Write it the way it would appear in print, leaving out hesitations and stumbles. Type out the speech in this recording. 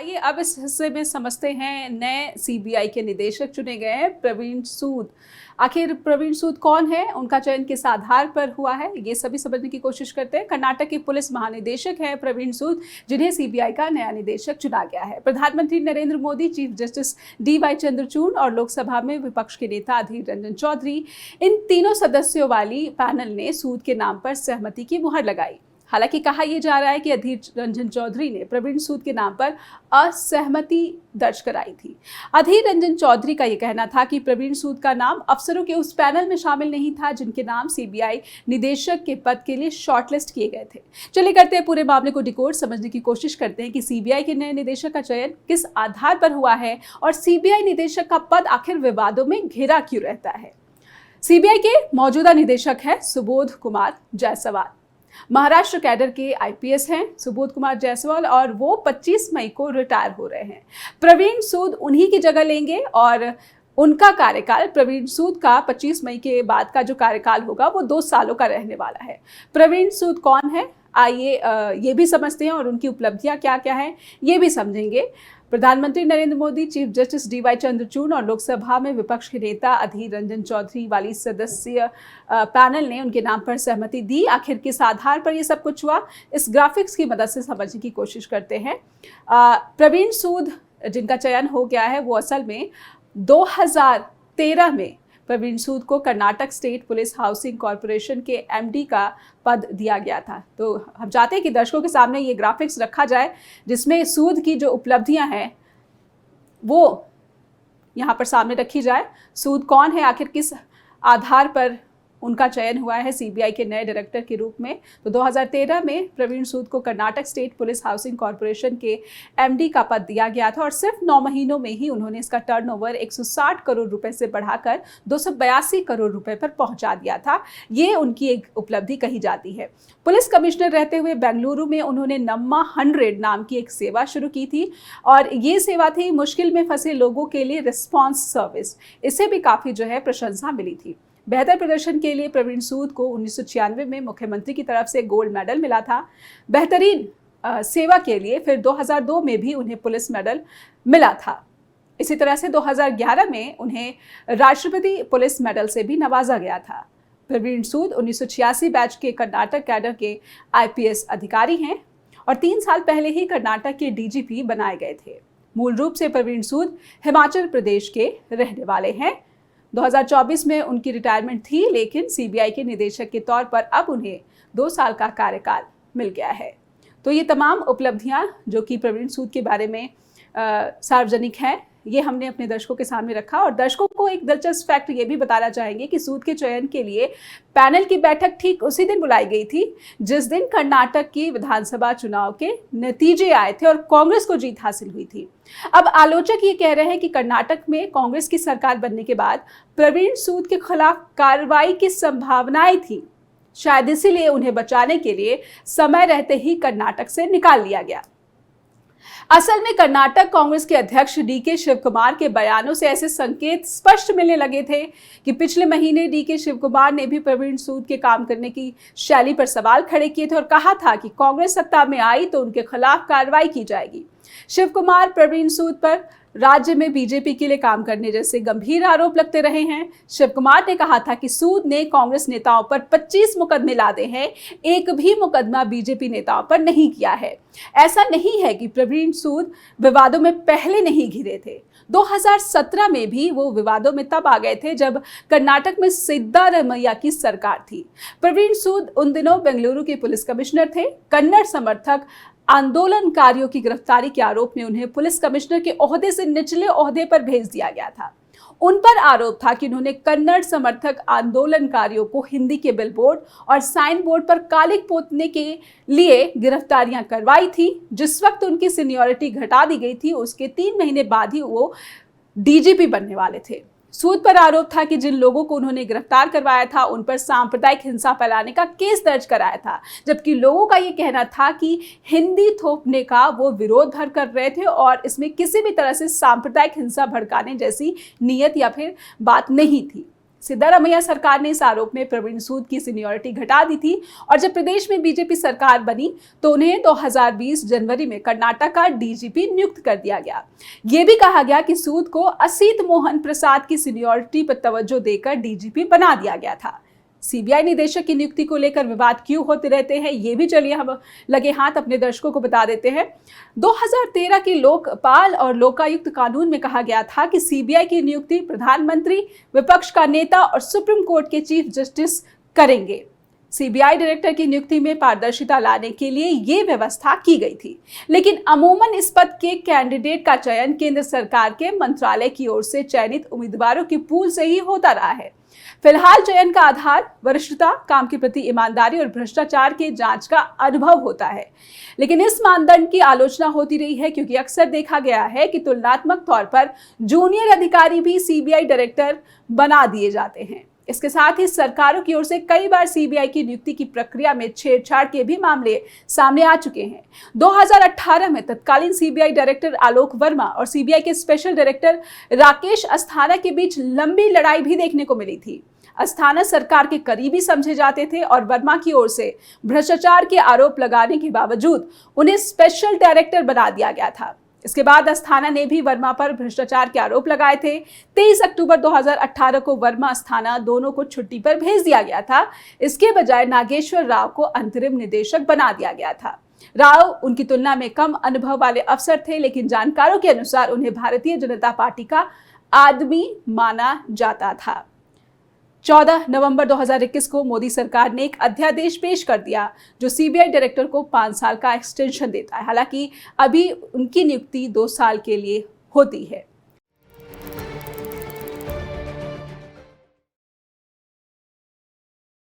आइए अब इस हिस्से में समझते हैं नए सीबीआई के निदेशक चुने गए हैं प्रवीण सूद। आखिर प्रवीण सूद कौन है, उनका चयन किस आधार पर हुआ है, ये सभी समझने की कोशिश करते हैं। कर्नाटक के पुलिस महानिदेशक हैं प्रवीण सूद, जिन्हें सीबीआई का नया निदेशक चुना गया है। प्रधानमंत्री Narendra Modi, chief justice DY Chandrachud और लोकसभा में विपक्ष के नेता अधीर रंजन चौधरी, इन तीनों सदस्यों वाली पैनल ने सूद के नाम पर सहमति की मुहर लगाई। हालांकि कहा यह जा रहा है कि अधीर रंजन चौधरी ने प्रवीण सूद के नाम पर असहमति दर्ज कराई थी। अधीर रंजन चौधरी का यह कहना था कि प्रवीण सूद का नाम अफसरों के उस पैनल में शामिल नहीं था जिनके नाम सीबीआई निदेशक के पद के लिए शॉर्टलिस्ट किए गए थे। चलिए करते हैं पूरे मामले को डिकोड, समझने की कोशिश करते हैं कि सीबीआई के नए निदेशक का चयन किस आधार पर हुआ है और सीबीआई निदेशक का पद आखिर विवादों में घिरा क्यों रहता है। सीबीआई के मौजूदा निदेशक है सुबोध कुमार जायसवाल। महाराष्ट्र कैडर के IPS हैं सुबोध कुमार जायसवाल और वो 25 मई को रिटायर हो रहे हैं। प्रवीण सूद उन्हीं की जगह लेंगे और उनका कार्यकाल, प्रवीण सूद का 25 मई के बाद का जो कार्यकाल होगा वो 2 सालों का रहने वाला है। प्रवीण सूद कौन है, आइए ये भी समझते हैं और उनकी उपलब्धियां क्या क्या हैं ये भी समझेंगे। प्रधानमंत्री Narendra Modi, chief justice DY Chandrachud और लोकसभा में विपक्ष के नेता अधीर रंजन चौधरी वाली सदस्य पैनल ने उनके नाम पर सहमति दी। आखिर किस आधार पर ये सब कुछ हुआ, इस ग्राफिक्स की मदद से समझने की कोशिश करते हैं। प्रवीण सूद जिनका चयन हो गया है वो असल में 2013 में प्रवीण सूद को Karnataka state police housing corporation के MD का पद दिया गया था। तो हम चाहते हैं कि दर्शकों के सामने ये ग्राफिक्स रखा जाए जिसमें सूद की जो उपलब्धियां हैं वो यहाँ पर सामने रखी जाए। सूद कौन है, आखिर किस आधार पर उनका चयन हुआ है सीबीआई के नए डायरेक्टर के रूप में। तो 2013 में प्रवीण सूद को Karnataka state police housing corporation के MD का पद दिया गया था और सिर्फ 9 महीनों में ही उन्होंने इसका टर्नओवर 160 करोड़ रुपए से बढ़ाकर 282 करोड़ रुपए पर पहुंचा दिया था। ये उनकी एक उपलब्धि कही जाती है। पुलिस कमिश्नर रहते हुए बेंगलुरु में उन्होंने नम्मा 100 नाम की एक सेवा शुरू की थी और ये सेवा थी मुश्किल में फंसे लोगों के लिए रिस्पॉन्स सर्विस। इससे भी काफ़ी जो है प्रशंसा मिली थी। बेहतर प्रदर्शन के लिए प्रवीण सूद को 1996 में मुख्यमंत्री की तरफ से गोल्ड मेडल मिला था। बेहतरीन सेवा के लिए फिर 2002 में भी उन्हें पुलिस मेडल मिला था। इसी तरह से 2011 में उन्हें राष्ट्रपति पुलिस मेडल से भी नवाजा गया था। प्रवीण सूद 1986 बैच के कर्नाटक कैडर के IPS अधिकारी हैं और 3 साल पहले ही कर्नाटक के DGP बनाए गए थे। मूल रूप से प्रवीण सूद हिमाचल प्रदेश के रहने वाले हैं। 2024 में उनकी रिटायरमेंट थी, लेकिन सीबीआई के निदेशक के तौर पर अब उन्हें 2 साल का कार्यकाल मिल गया है। तो ये तमाम उपलब्धियां जो कि प्रवीण सूद के बारे में सार्वजनिक हैं, ये हमने अपने दर्शकों के सामने रखा और दर्शकों को एक दिलचस्प फैक्ट ये भी बताना चाहेंगे कि सूद के चयन के लिए पैनल की बैठक ठीक उसी दिन बुलाई गई थी जिस दिन कर्नाटक की विधानसभा चुनाव के नतीजे आए थे और कांग्रेस को जीत हासिल हुई थी। अब आलोचक ये कह रहे हैं कि कर्नाटक में कांग्रेस की सरकार बनने के बाद प्रवीण सूद के खिलाफ कार्रवाई की संभावनाएं थी, शायद इसीलिए उन्हें बचाने के लिए समय रहते ही कर्नाटक से निकाल लिया गया। असल में कर्नाटक कांग्रेस के अध्यक्ष DK शिव कुमार के बयानों से ऐसे संकेत स्पष्ट मिलने लगे थे कि पिछले महीने DK शिव कुमार ने भी प्रवीण सूद के काम करने की शैली पर सवाल खड़े किए थे और कहा था कि कांग्रेस सत्ता में आई तो उनके खिलाफ कार्रवाई की जाएगी। शिव कुमार प्रवीण सूद पर राज्य में बीजेपी के लिए काम करने जैसे गंभीर आरोप लगते रहे हैं। शिव कुमार ने कहा था कि सूद ने कांग्रेस नेताओं पर 25 मुकदमे लादे हैं, एक भी मुकदमा बीजेपी नेताओं पर नहीं किया है। ऐसा नहीं है कि प्रवीण सूद विवादों में पहले नहीं घिरे थे। 2017 में भी वो विवादों में तब आ गए थे जब कर्नाटक में सिद्धारमैया की सरकार थी। प्रवीण सूद उन दिनों बेंगलुरु के पुलिस कमिश्नर थे। कन्नड़ समर्थक आंदोलनकारियों की गिरफ्तारी के आरोप में उन्हें पुलिस कमिश्नर के ओहदे से निचले ओहदे पर भेज दिया गया था। उन पर आरोप था कि उन्होंने कन्नड़ समर्थक आंदोलनकारियों को हिंदी के बिलबोर्ड और साइन बोर्ड पर कालिक पोतने के लिए गिरफ्तारियां करवाई थी। जिस वक्त उनकी सीनियरिटी घटा दी गई थी उसके 3 महीने बाद ही वो DGP बनने वाले थे। सूद पर आरोप था कि जिन लोगों को उन्होंने गिरफ्तार करवाया था उन पर सांप्रदायिक हिंसा फैलाने का केस दर्ज कराया था, जबकि लोगों का ये कहना था कि हिंदी थोपने का वो विरोध भर कर रहे थे और इसमें किसी भी तरह से सांप्रदायिक हिंसा भड़काने जैसी नीयत या फिर बात नहीं थी। सिद्धारमैया सरकार ने इस आरोप में प्रवीण सूद की सीनियरिटी घटा दी थी और जब प्रदेश में बीजेपी सरकार बनी तो उन्हें 2020 जनवरी में कर्नाटक का डीजीपी नियुक्त कर दिया गया। यह भी कहा गया कि सूद को असित मोहन प्रसाद की सीनियरिटी पर तवज्जो देकर डीजीपी बना दिया गया था। सीबीआई निदेशक की नियुक्ति को लेकर विवाद क्यों होते रहते हैं, ये भी चलिए हम लगे हाथ अपने दर्शकों को बता देते हैं। 2013 के लोकपाल और लोकायुक्त कानून में कहा गया था कि सीबीआई की नियुक्ति प्रधानमंत्री, विपक्ष का नेता और सुप्रीम कोर्ट के चीफ जस्टिस करेंगे। सीबीआई डायरेक्टर की नियुक्ति में पारदर्शिता लाने के लिए ये व्यवस्था की गई थी, लेकिन अमूमन इस पद के कैंडिडेट का चयन केंद्र सरकार के मंत्रालय की ओर से चयनित उम्मीदवारों की पूल से ही होता रहा है। फिलहाल चयन का आधार वरिष्ठता, काम के प्रति ईमानदारी और भ्रष्टाचार के जांच का अनुभव होता है, लेकिन इस मानदंड की आलोचना होती रही है क्योंकि अक्सर देखा गया है कि तुलनात्मक तौर पर जूनियर अधिकारी भी सीबीआई डायरेक्टर बना दिए जाते हैं। इसके साथ ही सरकारों की ओर से कई बार सीबीआई की नियुक्ति की प्रक्रिया में छेड़छाड़ के भी मामले सामने आ चुके हैं। 2018 में तत्कालीन सीबीआई डायरेक्टर आलोक वर्मा और सीबीआई के स्पेशल डायरेक्टर राकेश अस्थाना के बीच लंबी लड़ाई भी देखने को मिली थी। अस्थाना सरकार के करीबी समझे जाते थे और वर्मा की ओर से भ्रष्टाचार के आरोप लगाने के बावजूद उन्हें स्पेशल डायरेक्टर बना दिया गया था। इसके बाद अस्थाना ने भी वर्मा पर भ्रष्टाचार के आरोप लगाए थे। 23 अक्टूबर 2018 को वर्मा अस्थाना दोनों को छुट्टी पर भेज दिया गया था। इसके बजाय नागेश्वर राव को अंतरिम निदेशक बना दिया गया था। राव उनकी तुलना में कम अनुभव वाले अफसर थे, लेकिन जानकारों के अनुसार उन्हें भारतीय जनता पार्टी का आदमी माना जाता था। 14 नवंबर 2021 को मोदी सरकार ने एक अध्यादेश पेश कर दिया जो सीबीआई डायरेक्टर को 5 साल का एक्सटेंशन देता है। हालांकि अभी उनकी नियुक्ति 2 साल के लिए होती है।